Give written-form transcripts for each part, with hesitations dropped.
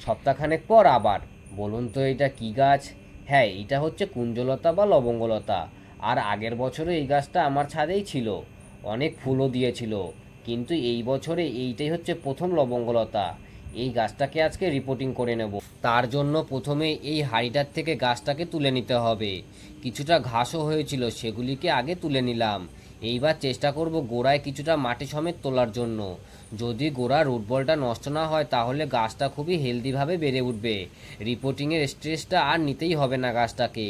সপ্তাহখানেক পর আবার। বলুন তো এটা কি গাছ? হ্যাঁ, এটা হচ্ছে কুঞ্জলতা বা লবঙ্গলতা। আর আগের বছরে এই গাছটা আমার ছাদেই ছিল, অনেক ফুলও দিয়েছিল। কিন্তু এই বছরে এইটাই হচ্ছে প্রথম লবঙ্গলতা। এই গাছটাকে আজকে রিপোর্টিং করে নেব। তার জন্য প্রথমে এই হাঁড়িটার থেকে গাছটাকে তুলে নিতে হবে। কিছুটা ঘাসও হয়েছিল, সেগুলিকে আগে তুলে নিলাম। এইবার চেষ্টা করব গোড়ায় কিছুটা মাটি সমেত তোলার জন্য। যদি গোড়ার রুটবলটা নষ্ট না হয় তাহলে গাছটা খুবই হেলদিভাবে বেড়ে উঠবে। রিপোর্টিংয়ের স্ট্রেসটা আর নিতেই হবে না গাছটাকে।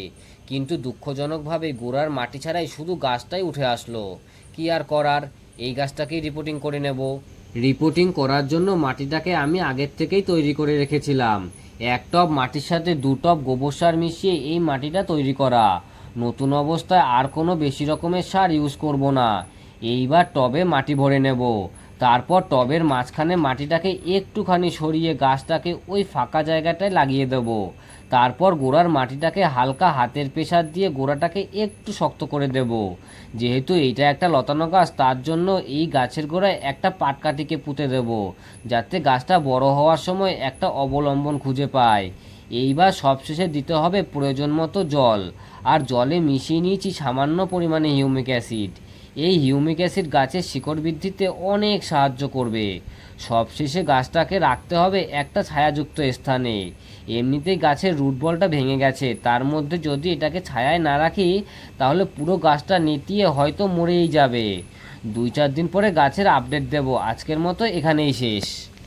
কিন্তু দুঃখজনকভাবে গোড়ার মাটি ছাড়াই শুধু গাছটাই উঠে আসলো। কি আর করার, এই গাছটাকেই রিপোর্টিং করে নেব। রিপোর্টিং করার জন্য মাটিটাকে আমি আগের থেকেই তৈরি করে রেখেছিলাম। 1 টব মাটির সাথে 2 টব গোবর সার মিশিয়ে এই মাটিটা তৈরি করা। নতুন অবস্থায় আর কোনো বেশি রকমের সার ইউজ করব না। এইবার টবে মাটি ভরে নেব। তারপর টবের মাঝখানে মাটিটাকে একটুখানি সরিয়ে গাছটাকে ওই ফাঁকা জায়গাটায় লাগিয়ে দেব। তারপর গোড়ার মাটিটাকে হালকা হাতের প্রেসার দিয়ে গোড়াটাকে একটু শক্ত করে দেব। যেহেতু এইটা একটা লতানো গাছ, তার জন্য এই গাছের গোড়ায় একটা পাটকাঠিকে পুঁতে দেব, যাতে গাছটা বড় হওয়ার সময় একটা অবলম্বন খুঁজে পায়। এইবার সবশেষে দিতে হবে প্রয়োজন মতো জল। আর জলে মিশিয়ে নিয়েছি সামান্য পরিমাণে হিউমিক অ্যাসিড। এই হিউমিক অ্যাসিড গাছের শিকড় বৃদ্ধিতে অনেক সাহায্য করবে। সবশেষে গাছটাকে রাখতে হবে একটা ছায়াযুক্ত স্থানে। এমনিতেই গাছের রুট বলটা ভেঙে গেছে, তার মধ্যে যদি এটাকে ছায়ায় না রাখি তাহলে পুরো গাছটা নেতিয়ে হয়তো মরেই যাবে। 2-4 দিন পরে গাছের আপডেট দেব। আজকের মতো এখানেই শেষ।